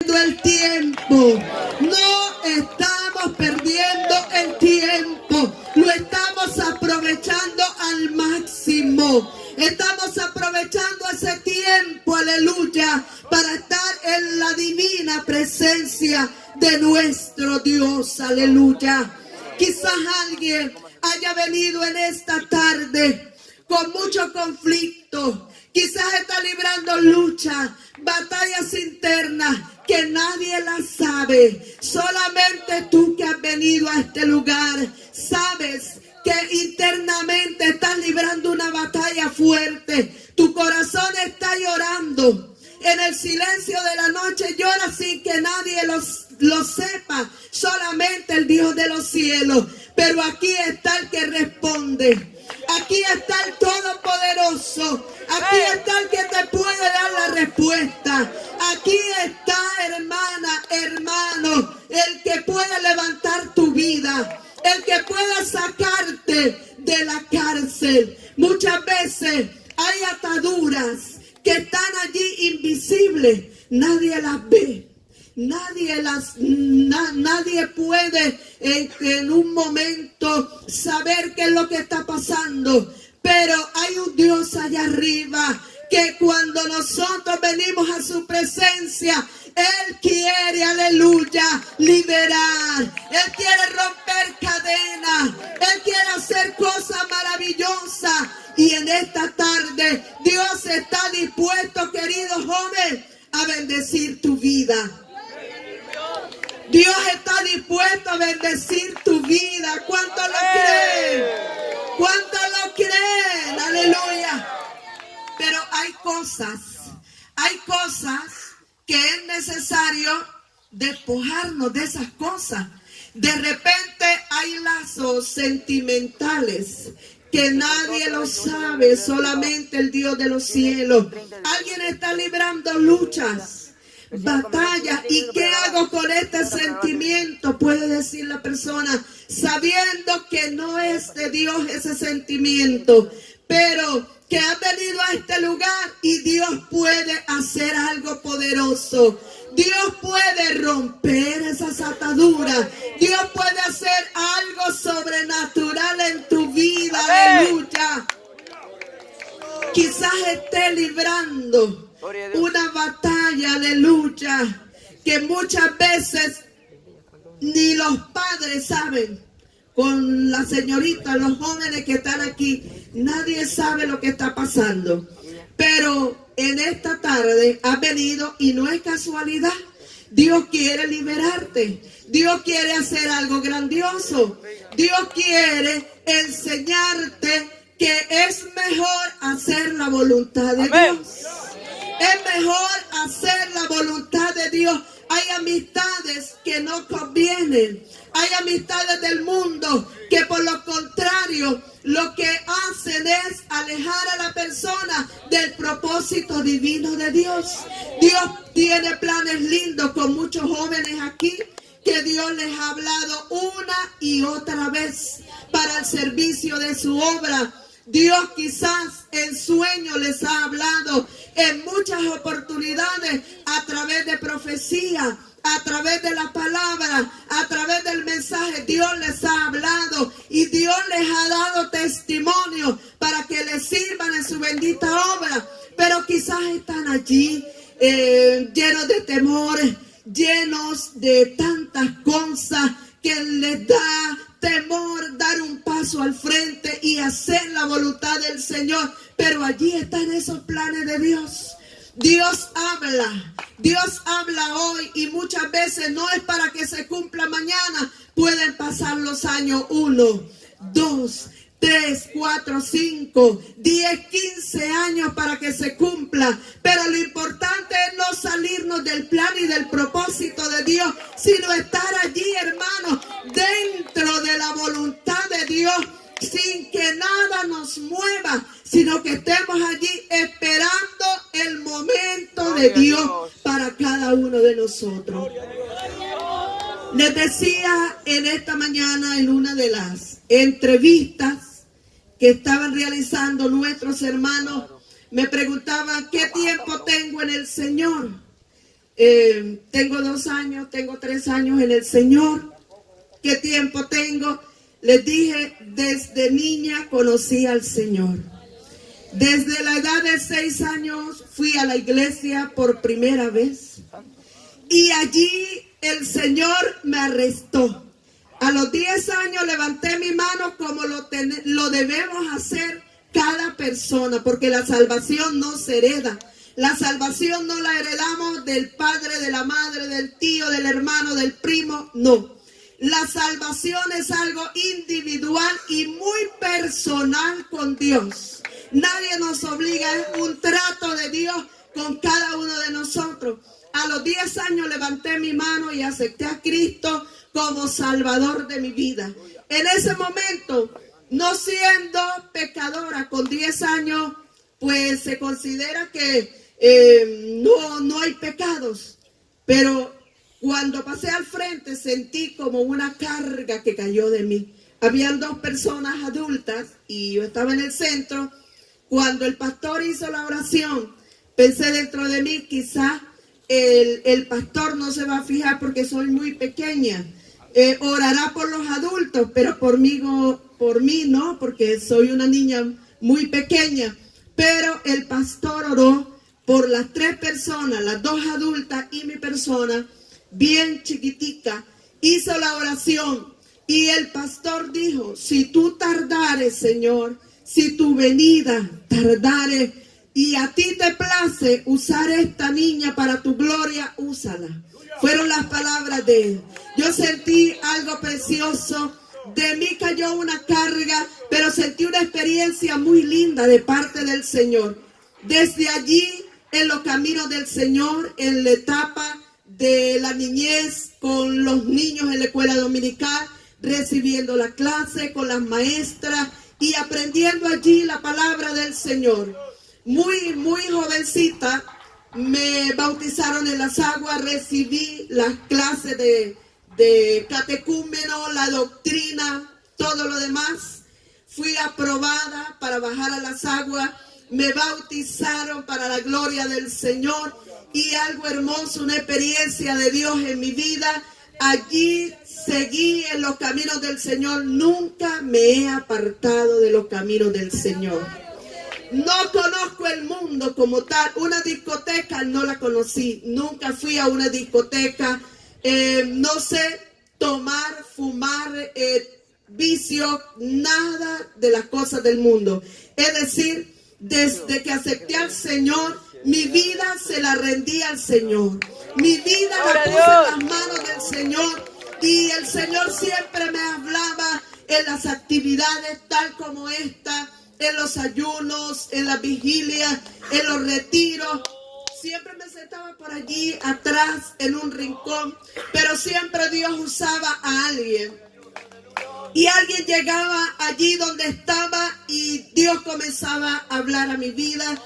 el tiempo, no estamos perdiendo el tiempo, lo estamos aprovechando al máximo, estamos aprovechando ese tiempo, aleluya, para estar en la divina presencia de nuestro Dios, aleluya. Quizás alguien haya venido en esta tarde con mucho conflicto, quizás está librando lucha, batallas internas que nadie las sabe. Solamente tú que has venido a este lugar sabes que internamente estás librando una batalla fuerte. Tu corazón está llorando. En el silencio de la noche llora sin que nadie lo sepa. Solamente el Dios de los cielos. Pero aquí está el que responde. Aquí está el Todopoderoso. Aquí está el que te puede dar la respuesta. Aquí está, hermana, hermano, el que puede levantar tu vida. El que pueda sacarte de la cárcel. Muchas veces hay ataduras que están allí invisibles. Nadie las ve. Nadie puede en un momento saber qué es lo que está pasando. Pero hay un Dios allá arriba que cuando nosotros venimos a su presencia, Él quiere, aleluya, liberar. Él quiere romper cadenas. Él quiere hacer cosas maravillosas. Y en esta tarde Dios está dispuesto, querido joven, a bendecir tu vida. Dios está dispuesto a bendecir tu vida. ¿Cuántos lo creen? ¿Cuántos lo creen? Aleluya. Pero hay cosas que es necesario despojarnos de esas cosas. De repente hay lazos sentimentales que nadie lo sabe, solamente el Dios de los cielos. Alguien está librando luchas, batallas. ¿Y qué hago con este sentimiento? Puede decir la persona, sabiendo que no es de Dios ese sentimiento, pero que ha venido a este lugar y Dios puede hacer algo poderoso. Dios puede romper esas ataduras. Dios puede hacer algo sobrenatural en tu vida. Aleluya. Quizás esté librando una batalla, aleluya, que muchas veces ni los padres saben. Con la señorita, los jóvenes que están aquí, nadie sabe lo que está pasando. Pero en esta tarde has venido y no es casualidad. Dios quiere liberarte. Dios quiere hacer algo grandioso. Dios quiere enseñarte que es mejor hacer la voluntad de Dios. Es mejor hacer la voluntad de Dios. Hay amistades que no convienen. Hay amistades del mundo que por lo contrario lo que hacen es alejar a la persona del propósito divino de Dios. Dios tiene planes lindos con muchos jóvenes aquí que Dios les ha hablado una y otra vez para el servicio de su obra. Dios quizás en sueño les ha hablado en muchas oportunidades a través de profecía, a través de la palabra, a través del mensaje. Dios les ha hablado y Dios les ha dado testimonio para que les sirvan en su bendita obra. Pero quizás están allí llenos de temores, llenos de tantas cosas que les da temor dar un paso al frente y hacer la voluntad del Señor. Pero allí están esos planes de Dios. Dios habla hoy y muchas veces no es para que se cumpla mañana. Pueden pasar los años 1, 2, 3, 4, 5, 10, 15 años para que se cumpla. Pero lo importante es no salirnos del plan y del propósito de Dios, sino estar allí, hermanos, dentro de la voluntad de Dios, sin que nada nos mueva, sino que estemos allí esperando el momento de Dios para cada uno de nosotros. Les decía en esta mañana en una de las entrevistas que estaban realizando nuestros hermanos, me preguntaban qué tiempo tengo en el Señor. tengo 2 años, tengo 3 años en el Señor. ¿Qué tiempo tengo? Les dije, desde niña conocí al Señor. Desde la edad de 6 años fui a la iglesia por primera vez. Y allí el Señor me arrestó. A los 10 años levanté mi mano como lo debemos hacer cada persona, porque la salvación no se hereda. La salvación no la heredamos del padre, de la madre, del tío, del hermano, del primo, no. La salvación es algo individual y muy personal con Dios. Nadie nos obliga, es un trato de Dios con cada uno de nosotros. A los 10 años levanté mi mano y acepté a Cristo como Salvador de mi vida. En ese momento, no siendo pecadora, con 10 años, pues se considera que no hay pecados. Pero cuando pasé al frente sentí como una carga que cayó de mí. Habían 2 personas adultas y yo estaba en el centro. Cuando el pastor hizo la oración, pensé dentro de mí, quizás el pastor no se va a fijar porque soy muy pequeña. Orará por los adultos, pero por mí no, porque soy una niña muy pequeña. Pero el pastor oró por las 3 personas, las 2 adultas y mi persona, bien chiquitica. Hizo la oración y el pastor dijo, si tú tardares, Señor, si tu venida tardare y a ti te place usar esta niña para tu gloria, úsala. Fueron las palabras de él. Yo sentí algo precioso. De mí cayó una carga, pero sentí una experiencia muy linda de parte del Señor. Desde allí, en los caminos del Señor, en la etapa de la niñez, con los niños en la escuela dominical, recibiendo la clase con las maestras y aprendiendo allí la palabra del Señor. Muy jovencita, me bautizaron en las aguas, recibí las clases de catecúmeno, la doctrina, todo lo demás. Fui aprobada para bajar a las aguas, me bautizaron para la gloria del Señor y algo hermoso, una experiencia de Dios en mi vida. Allí seguí en los caminos del Señor, nunca me he apartado de los caminos del Señor. No conozco el mundo como tal. Una discoteca no la conocí. Nunca fui a una discoteca. No sé tomar, fumar, vicio, nada de las cosas del mundo. Es decir, desde que acepté al Señor, mi vida se la rendí al Señor. Mi vida la puse en las manos del Señor. Y el Señor siempre me hablaba en las actividades tal como esta, en los ayunos, en las vigilias, en los retiros. Siempre me sentaba por allí atrás en un rincón, pero siempre Dios usaba a alguien. Y alguien llegaba allí donde estaba y Dios comenzaba a hablar a mi vida.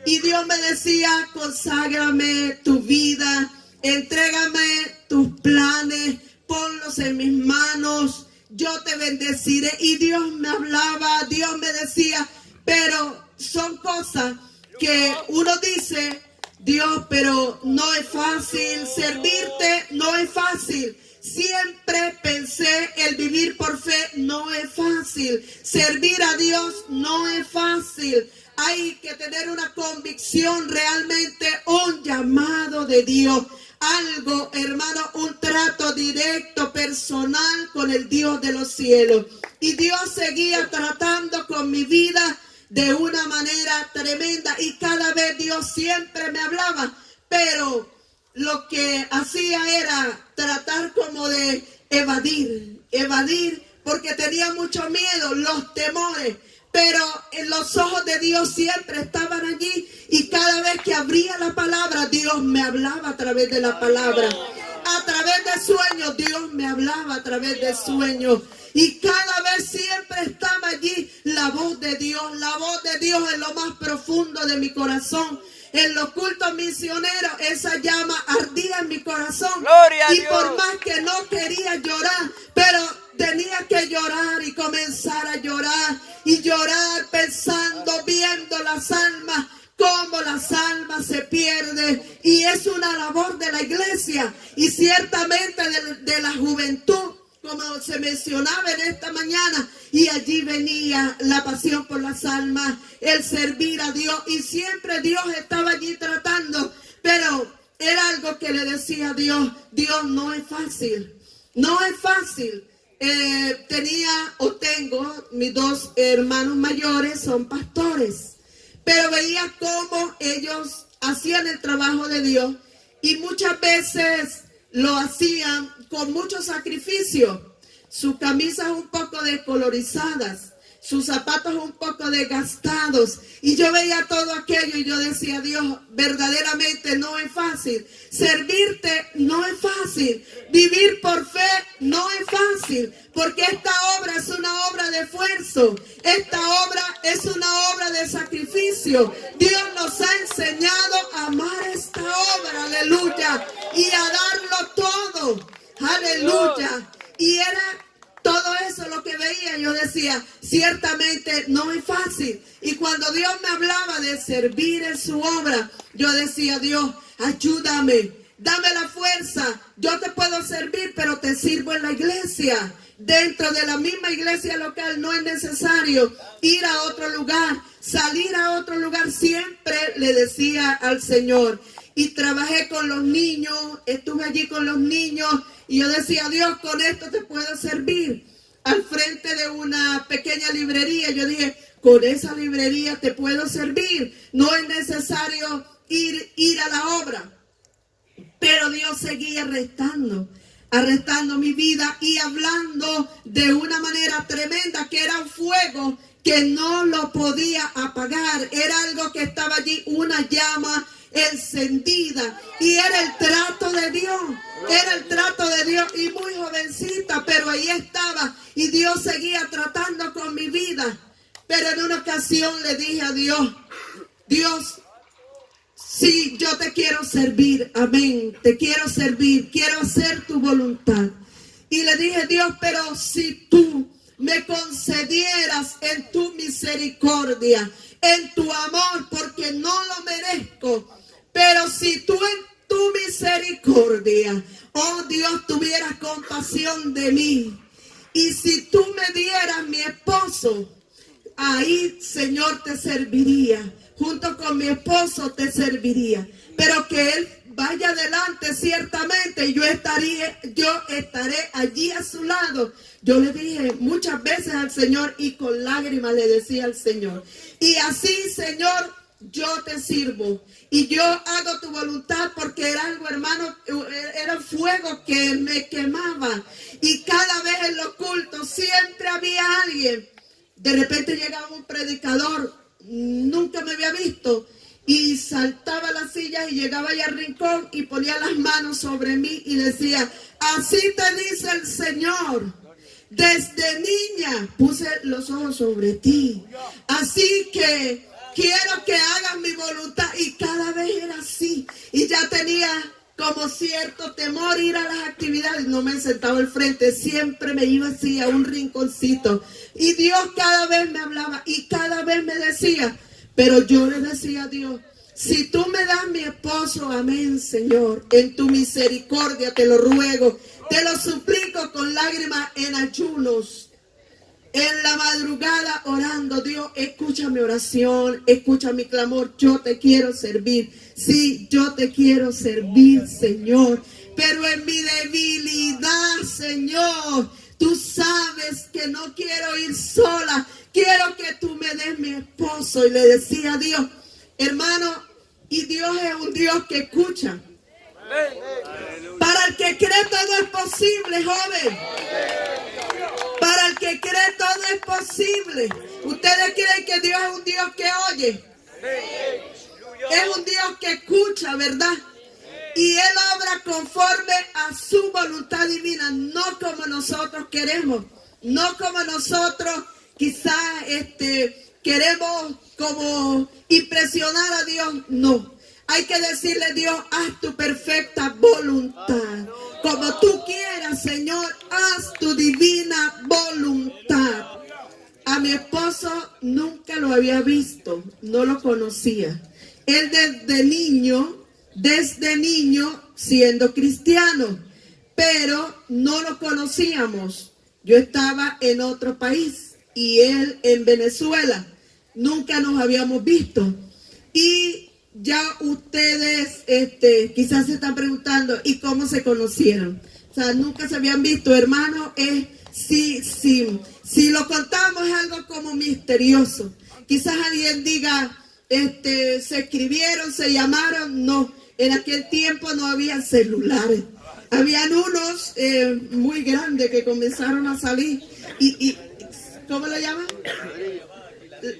Y Dios me decía, conságrame tu vida, entrégame tus planes, ponlos en mis manos. Yo te bendeciré. Y Dios me hablaba, Dios me decía, pero son cosas que uno dice, Dios, pero no es fácil, servirte no es fácil. Siempre pensé el vivir por fe no es fácil, servir a Dios no es fácil. Hay que tener una convicción realmente, un llamado de Dios. Algo, hermano, un trato directo, personal con el Dios de los cielos. Y Dios seguía tratando con mi vida de una manera tremenda. Y cada vez Dios siempre me hablaba. Pero lo que hacía era tratar como de evadir, porque tenía mucho miedo, los temores. Pero en los ojos de Dios siempre estaban allí y cada vez que abría la palabra, Dios me hablaba a través de la palabra. A través de sueños, Dios me hablaba a través de sueños. Y cada vez siempre estaba allí la voz de Dios en lo más profundo de mi corazón. En los cultos misioneros, esa llama ardía en mi corazón. Y por más que no quería llorar, pero tenía que llorar y comenzar a llorar. Y llorar pensando, viendo las almas, cómo cómo las almas se pierden, y es una labor de la iglesia y ciertamente de la juventud, como se mencionaba en esta mañana, y allí venía la pasión por las almas, el servir a Dios, y siempre Dios estaba allí tratando, pero era algo que le decía a Dios: Dios, no es fácil, no es fácil. Tengo mis dos hermanos mayores, son pastores, pero veía cómo ellos hacían el trabajo de Dios y muchas veces lo hacían con mucho sacrificio. Sus camisas un poco descolorizadas, sus zapatos un poco desgastados, y yo veía todo aquello y yo decía: Dios, verdaderamente no es fácil. Servirte no es fácil. Vivir por fe no es fácil, porque esta obra es una obra de esfuerzo. Esta obra es una obra de sacrificio. Dios nos ha enseñado a amar esta obra, aleluya, y a darlo todo, aleluya. Y era todo eso lo que veía. Yo decía: ciertamente no es fácil. Y cuando Dios me hablaba de servir en su obra, yo decía: Dios, ayúdame, dame la fuerza. Yo te puedo servir, pero te sirvo en la iglesia. Dentro de la misma iglesia local no es necesario ir a otro lugar, salir a otro lugar. Siempre le decía al Señor. Y trabajé con los niños, estuve allí con los niños, y yo decía: Dios, con esto te puedo servir. Al frente de una pequeña librería, yo dije: con esa librería te puedo servir. No es necesario ir a la obra. Pero Dios seguía arrestando mi vida y hablando de una manera tremenda, que era un fuego que no lo podía apagar. Era algo que estaba allí, una llama encendida, y era el trato de Dios. Era el trato de Dios, y muy jovencita, pero ahí estaba, y Dios seguía tratando con mi vida. Pero en una ocasión le dije a Dios: Dios, sí, yo te quiero servir, amén, te quiero servir, quiero hacer tu voluntad. Y le dije: Dios, pero si tú me concedieras en tu misericordia, en tu amor, porque no lo merezco, pero si tú en tu misericordia, oh Dios, tuvieras compasión de mí, y si tú me dieras mi esposo, ahí, Señor, te serviría. Junto con mi esposo te serviría. Pero que él vaya adelante, ciertamente yo estaré allí a su lado. Yo le dije muchas veces al Señor, y con lágrimas le decía al Señor: y así, Señor, yo te sirvo y yo hago tu voluntad, porque era algo, hermano, era un fuego que me quemaba. Y cada vez en los cultos siempre había alguien. De repente llegaba un predicador, nunca me había visto, y saltaba las sillas y llegaba allá al rincón y ponía las manos sobre mí y decía: así te dice el Señor, desde niña puse los ojos sobre ti, así que quiero que hagas mi voluntad. Y cada vez era así, y ya tenía como cierto temor ir a las actividades. No me sentaba al frente, siempre me iba así a un rinconcito. Y Dios cada vez me hablaba y cada vez me decía, pero yo le decía a Dios: si tú me das mi esposo, amén, Señor, en tu misericordia te lo ruego, te lo suplico con lágrimas, en ayunos, en la madrugada orando. Dios, escucha mi oración, escucha mi clamor. Yo te quiero servir. Sí, yo te quiero servir, Señor. Pero en mi debilidad, Señor, tú sabes que no quiero ir sola. Quiero que tú me des mi esposo. Y le decía a Dios, hermano, y Dios es un Dios que escucha. Para el que cree todo es posible, joven. Para el que cree todo es posible. ¿Ustedes creen que Dios es un Dios que oye? Es un Dios que escucha, ¿verdad? Y Él obra conforme a su voluntad divina, no como nosotros queremos, no como nosotros quizás queremos como impresionar a Dios. No, hay que decirle a Dios: haz tu perfecta voluntad, como tú quieras, Señor, haz tu divina voluntad. A mi esposo nunca lo había visto, no lo conocía. él desde niño siendo cristiano, pero no lo conocíamos. Yo estaba en otro país y él en Venezuela. Nunca nos habíamos visto. Y ya ustedes quizás se están preguntando, ¿y cómo se conocieron? O sea, nunca se habían visto, hermano. Si lo contamos es algo como misterioso. Quizás alguien diga, se escribieron, se llamaron. No, en aquel tiempo no había celulares. Habían unos muy grandes que comenzaron a salir. Y ¿cómo lo llaman?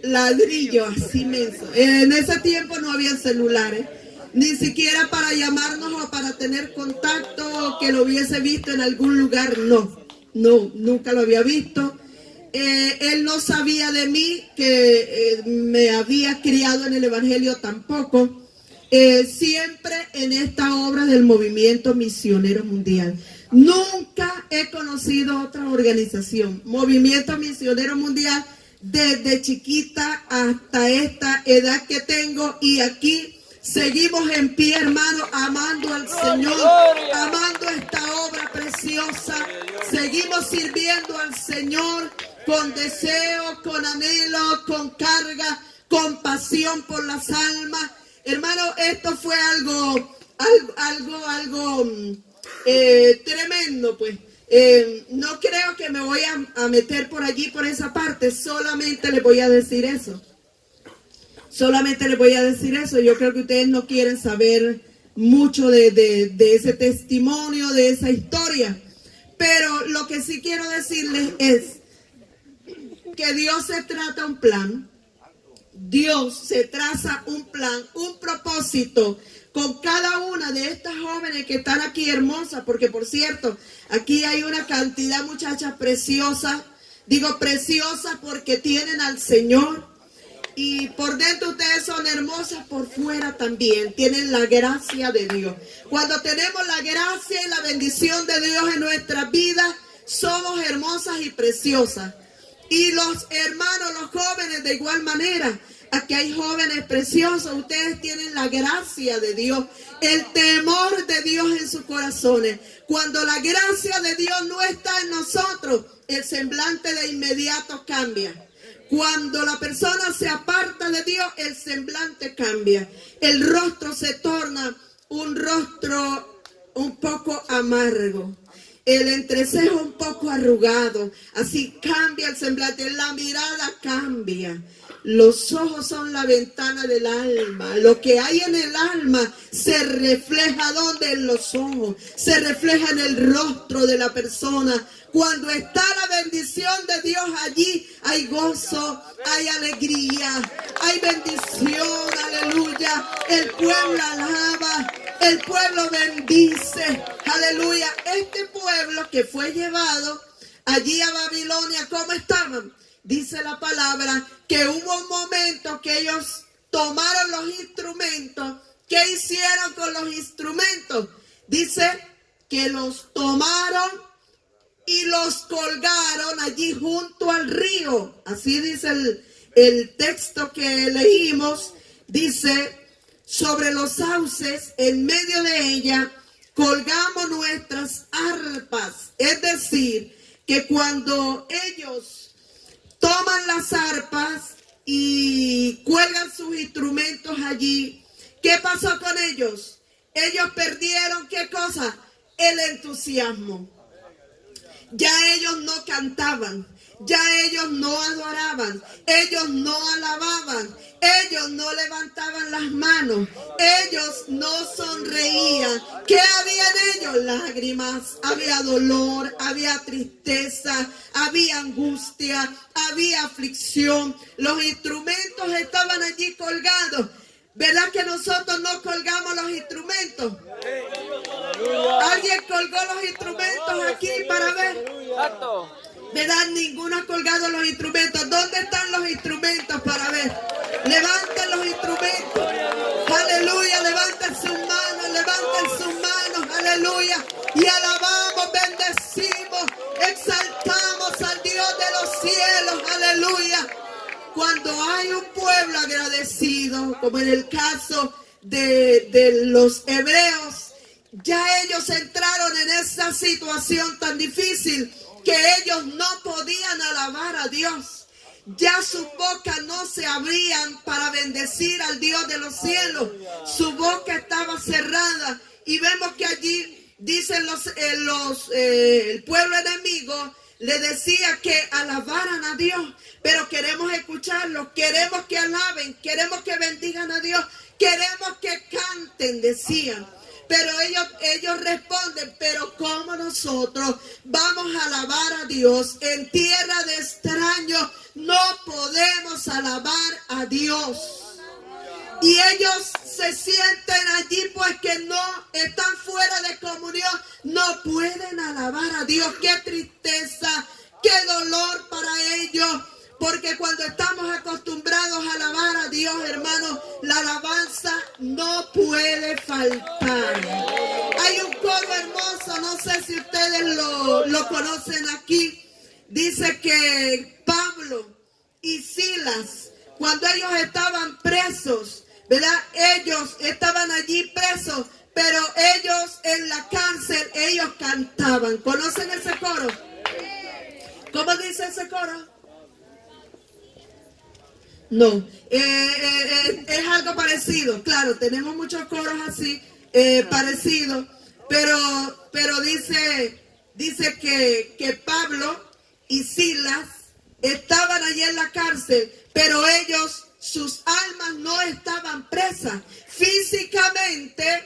Ladrillo, así inmenso. En ese tiempo no había celulares, ni siquiera para llamarnos o para tener contacto o que lo hubiese visto en algún lugar. No, nunca lo había visto. Él no sabía de mí, que me había criado en el Evangelio tampoco. Siempre en esta obra del Movimiento Misionero Mundial. Nunca he conocido otra organización. Movimiento Misionero Mundial, desde chiquita hasta esta edad que tengo, y aquí seguimos en pie, hermano, amando al Señor, amando esta obra preciosa. Seguimos sirviendo al Señor con deseo, con anhelo, con carga, con pasión por las almas. Hermano, esto fue algo tremendo, pues. No creo que me voy a meter por allí, por esa parte. Solamente les voy a decir eso. Yo creo que ustedes no quieren saber mucho de ese testimonio, de esa historia. Pero lo que sí quiero decirles es que Dios se trata un plan. Dios se traza un plan, un propósito con cada una de estas jóvenes que están aquí hermosas, porque por cierto, aquí hay una cantidad de muchachas preciosas. Digo preciosas porque tienen al Señor, y por dentro ustedes son hermosas, por fuera también tienen la gracia de Dios. Cuando tenemos la gracia y la bendición de Dios en nuestras vidas, somos hermosas y preciosas. Y los hermanos, los jóvenes, de igual manera. Aquí hay jóvenes preciosos. Ustedes tienen la gracia de Dios, el temor de Dios en sus corazones. Cuando la gracia de Dios no está en nosotros, el semblante de inmediato cambia. Cuando la persona se aparta de Dios, el semblante cambia. El rostro se torna un rostro un poco amargo. El entrecejo un poco arrugado. Así cambia el semblante. La mirada cambia. Los ojos son la ventana del alma. Lo que hay en el alma se refleja ¿dónde? En los ojos. Se refleja en el rostro de la persona. Cuando está la bendición de Dios allí, hay gozo, hay alegría, hay bendición, aleluya. El pueblo alaba, el pueblo bendice, aleluya. Este pueblo que fue llevado allí a Babilonia, ¿cómo estaban? Dice la palabra que hubo un momento que ellos tomaron los instrumentos. ¿Qué hicieron con los instrumentos? Dice que los tomaron y los colgaron allí junto al río. Así dice el texto que leímos. Dice, sobre los sauces, en medio de ella, colgamos nuestras arpas. Es decir, que cuando ellos toman las arpas y cuelgan sus instrumentos allí, ¿qué pasó con ellos? Ellos perdieron, ¿qué cosa? El entusiasmo. Ya ellos no cantaban, ya ellos no adoraban, ellos no alababan, ellos no levantaban las manos, ellos no sonreían. ¿Qué había en ellos? Lágrimas, había dolor, había tristeza, había angustia, había aflicción. Los instrumentos estaban allí colgados. ¿Verdad que nosotros no colgamos los instrumentos? ¿Alguien colgó los instrumentos aquí para ver? ¿Verdad? Ninguno ha colgado los instrumentos. ¿Dónde están los instrumentos para ver? Levanten los instrumentos. Aleluya. Levanten sus manos. Aleluya. Y alabamos, bendecimos, exaltamos al Dios de los cielos. Aleluya. Cuando hay un pueblo agradecido, hermanos, como en el caso de los hebreos, ya ellos entraron en esa situación tan difícil que ellos no podían alabar a Dios. Ya sus bocas no se abrían para bendecir al Dios de los cielos. Su boca estaba cerrada. Y vemos que allí dicen el pueblo enemigo le decía que alabaran a Dios. Pero queremos escucharlos, queremos que alaben, queremos que bendigan a Dios, queremos que canten, decían. Pero ellos responden, pero ¿cómo nosotros vamos a alabar a Dios en tierra de extraños? No podemos alabar a Dios. Y ellos se sienten allí pues que no están fuera de comunión, no pueden alabar a Dios. Qué tristeza, qué dolor para ellos. Porque cuando estamos acostumbrados a alabar a Dios, hermanos, la alabanza no puede faltar. Hay un coro hermoso, no sé si ustedes lo conocen aquí. Dice que Pablo y Silas, cuando ellos estaban presos, ¿verdad? Ellos estaban allí presos, pero ellos en la cárcel, ellos cantaban. ¿Conocen ese coro? ¿Cómo dice ese coro? No, es algo parecido. Claro, tenemos muchos coros así, parecidos, pero dice que Pablo y Silas estaban allí en la cárcel, pero ellos, sus almas no estaban presas. Físicamente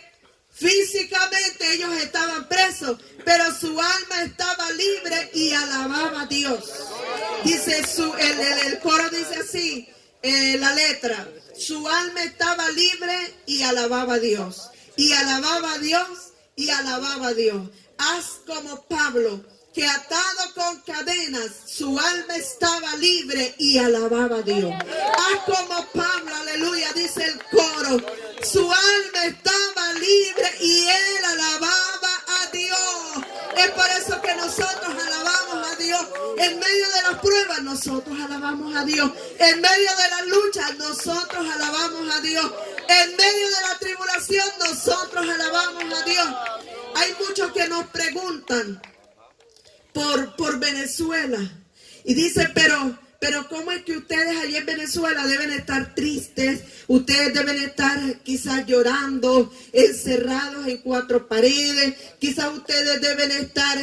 ellos estaban presos, pero su alma estaba libre y alababa a Dios. Dice el coro dice así. La letra, su alma estaba libre y alababa a Dios, y alababa a Dios, y alababa a Dios. Haz como Pablo, que atado con cadenas, su alma estaba libre y alababa a Dios. Haz como Pablo, aleluya, dice el coro, su alma estaba libre y él alababa a Dios. Es por eso que nosotros alabamos a Dios. En medio de las pruebas, nosotros alabamos a Dios. En medio de las luchas, nosotros alabamos a Dios. En medio de la tribulación, nosotros alabamos a Dios. Hay muchos que nos preguntan por Venezuela. Y dice, pero ¿cómo es que ustedes allí en Venezuela deben estar tristes? Ustedes deben estar quizás llorando, encerrados en cuatro paredes. Quizás ustedes deben estar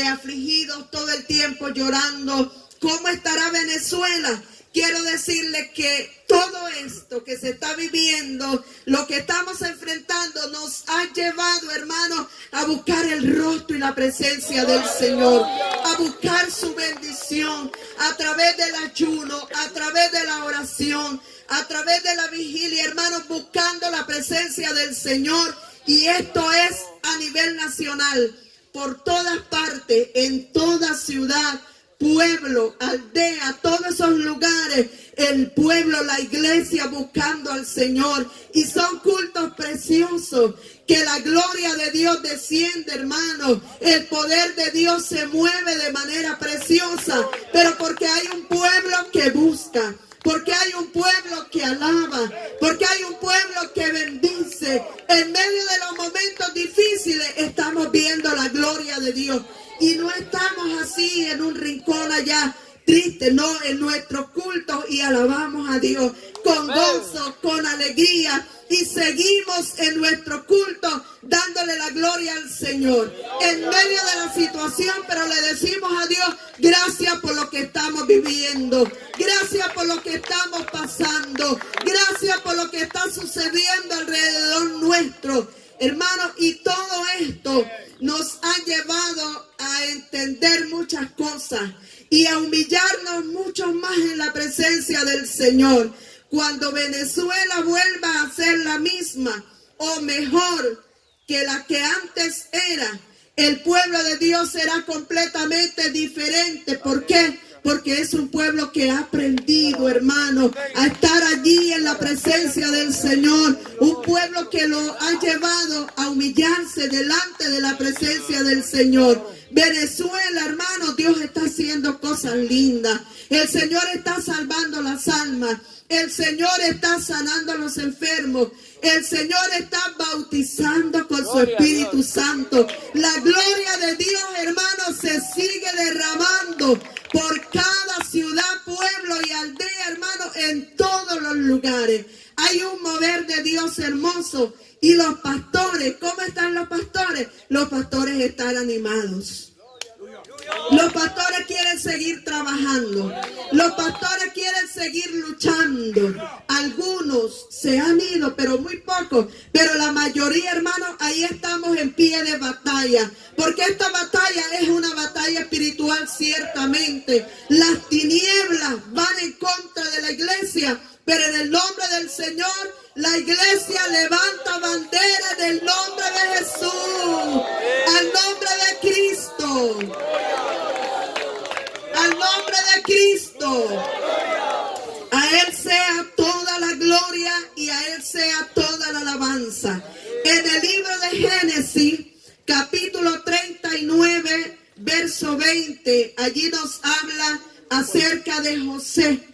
afligidos todo el tiempo llorando. ¿Cómo estará Venezuela? Quiero decirles que todo esto que se está viviendo, lo que estamos enfrentando, nos ha llevado, hermanos, a buscar el rostro y la presencia del Señor, a buscar su bendición a través del ayuno, a través de la oración, a través de la vigilia, hermanos, buscando la presencia del Señor. Y esto es a nivel nacional, por todas partes, en toda ciudad, pueblo, aldea, todos esos lugares, el pueblo, la iglesia buscando al Señor. Y son cultos preciosos, que la gloria de Dios desciende, hermano. El poder de Dios se mueve de manera preciosa, pero porque hay un pueblo que busca, porque hay un pueblo que alaba, porque hay un pueblo que bendice. En medio de los momentos difíciles estamos viendo la gloria de Dios. Y no estamos así en un rincón allá triste, no, en nuestro culto, y alabamos a Dios con gozo, con alegría, y seguimos en nuestro culto dándole la gloria al Señor en medio de la situación. Pero le decimos a Dios, gracias por lo que estamos viviendo, gracias por lo que estamos pasando, gracias por lo que está sucediendo alrededor nuestro, hermanos. Y todo esto nos ha llevado a entender muchas cosas y a humillarnos mucho más en la presencia del Señor. Cuando Venezuela vuelva a ser la misma o mejor que la que antes era, el pueblo de Dios será completamente diferente. ¿Por qué? Porque es un pueblo que ha aprendido, hermano, a estar allí en la presencia del Señor. Un pueblo que lo ha llevado a humillarse delante de la presencia del Señor. Venezuela, hermano, Dios está haciendo cosas lindas. El Señor está salvando las almas. El Señor está sanando a los enfermos. El Señor está bautizando con su Espíritu Santo. La gloria de Dios, hermanos, se sigue derramando por cada ciudad, pueblo y aldea, hermanos, en todos los lugares. Hay un mover de Dios hermoso. Y los pastores, ¿cómo están los pastores? Los pastores están animados. Los pastores quieren seguir trabajando. Los pastores quieren seguir luchando. Algunos se han ido, pero muy pocos. Pero la mayoría, hermanos, ahí estamos en pie de batalla. Porque esta batalla es una batalla espiritual, ciertamente. Las tinieblas van en contra de la iglesia. Pero en el nombre del Señor, la iglesia levanta bandera del nombre de Jesús. Al nombre de Cristo. Al nombre de Cristo. A Él sea toda la gloria y a Él sea toda la alabanza. En el libro de Génesis, capítulo 39, verso 20, allí nos habla acerca de José.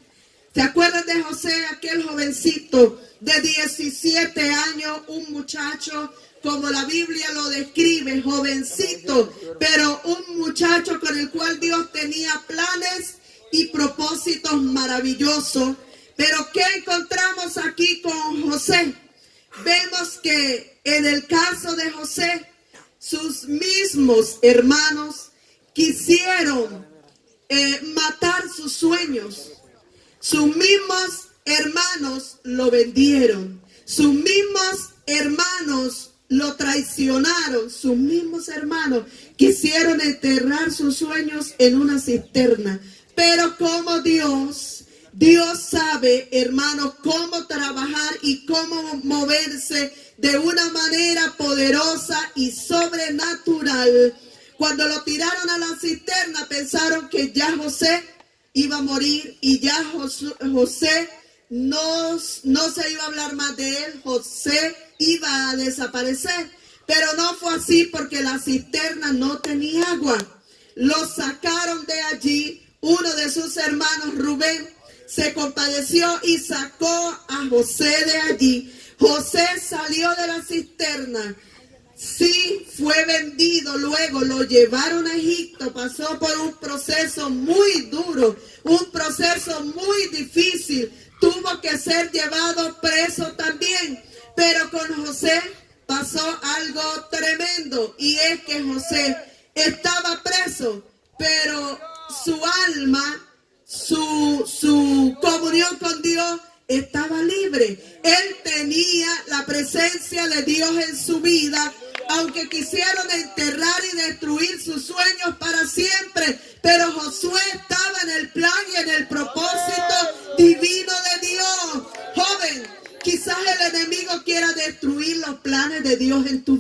¿Se acuerdan de José, aquel jovencito de 17 años, un muchacho, como la Biblia lo describe, jovencito, pero un muchacho con el cual Dios tenía planes y propósitos maravillosos? Pero ¿qué encontramos aquí con José? Vemos que en el caso de José, sus mismos hermanos quisieron matar sus sueños. Sus mismos hermanos lo vendieron. Sus mismos hermanos lo traicionaron. Sus mismos hermanos quisieron enterrar sus sueños en una cisterna. Pero como Dios sabe, hermanos, cómo trabajar y cómo moverse de una manera poderosa y sobrenatural. Cuando lo tiraron a la cisterna, pensaron que ya José iba a morir y ya José no se iba a hablar más de él. José iba a desaparecer, pero no fue así, porque la cisterna no tenía agua. Lo sacaron de allí. Uno de sus hermanos, Rubén, se compadeció y sacó a José de allí. José salió de la cisterna. Sí, fue vendido, luego lo llevaron a Egipto, pasó por un proceso muy duro, un proceso muy difícil, tuvo que ser llevado preso también, pero con José pasó algo tremendo, y es que José estaba preso, pero su alma, su comunión con Dios estaba libre. Él tenía la presencia de Dios en su vida, aunque quisieron enterrar y destruir sus sueños para siempre, pero Josué estaba en el plan y en el propósito divino de Dios. Joven, quizás el enemigo quiera destruir los planes de Dios en tu vida.